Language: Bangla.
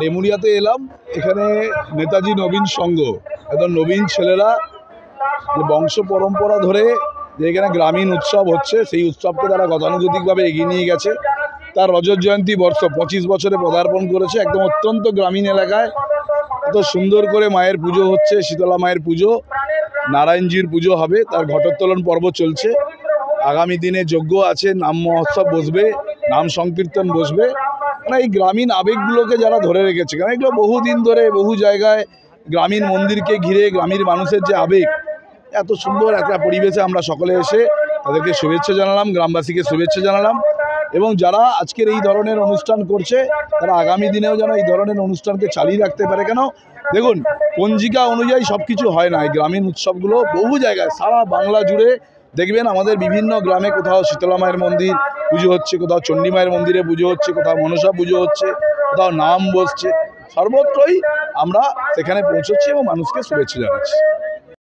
ডেমুরিয়াতে এলাম, এখানে নেতাজি নবীন সংঘ, একদম নবীন ছেলেরা যে বংশ পরম্পরা ধরে যে এখানে গ্রামীণ উৎসব হচ্ছে, সেই উৎসবকে তারা গতানুগতিকভাবে এগিয়ে নিয়ে গেছে। তার রজত জয়ন্তী বর্ষ 25 বছরে পদার্পণ করেছে। একদম অত্যন্ত গ্রামীণ এলাকায় এত সুন্দর করে মায়ের পুজো হচ্ছে, শীতলা মায়ের পুজো, নারায়ণজির পুজো হবে, তার ঘটোত্তোলন পর্ব চলছে। আগামী দিনে যজ্ঞ আছে, নাম মহোৎসব বসবে, নাম সংকীর্তন বসবে। মানে এই গ্রামীণ আবেগগুলোকে যারা ধরে রেখেছে, কারণ এগুলো বহুদিন ধরে বহু জায়গায় গ্রামীণ মন্দিরকে ঘিরে গ্রামীণ মানুষের যে আবেগ, এত সুন্দর একটা পরিবেশে আমরা সকলে এসে তাদেরকে শুভেচ্ছা জানালাম, গ্রামবাসীকে শুভেচ্ছা জানালাম। এবং যারা আজকের এই ধরনের অনুষ্ঠান করছে তারা আগামী দিনেও যেন এই ধরনের অনুষ্ঠানকে চালিয়ে রাখতে পারে। কেন দেখুন, পঞ্জিকা অনুযায়ী সব কিছু হয় না। এই গ্রামীণ উৎসবগুলো বহু জায়গায় সারা বাংলা জুড়ে দেখবেন, আমাদের বিভিন্ন গ্রামে কোথাও শীতলা মায়ের মন্দির পুজো হচ্ছে, কোথাও চণ্ডী মায়ের মন্দিরে পুজো হচ্ছে, কোথাও মনসা পুজো হচ্ছে, কোথাও নাম বসছে। সর্বত্রই আমরা সেখানে পৌঁছচ্ছি এবং মানুষকে শুভেচ্ছা জানাচ্ছি।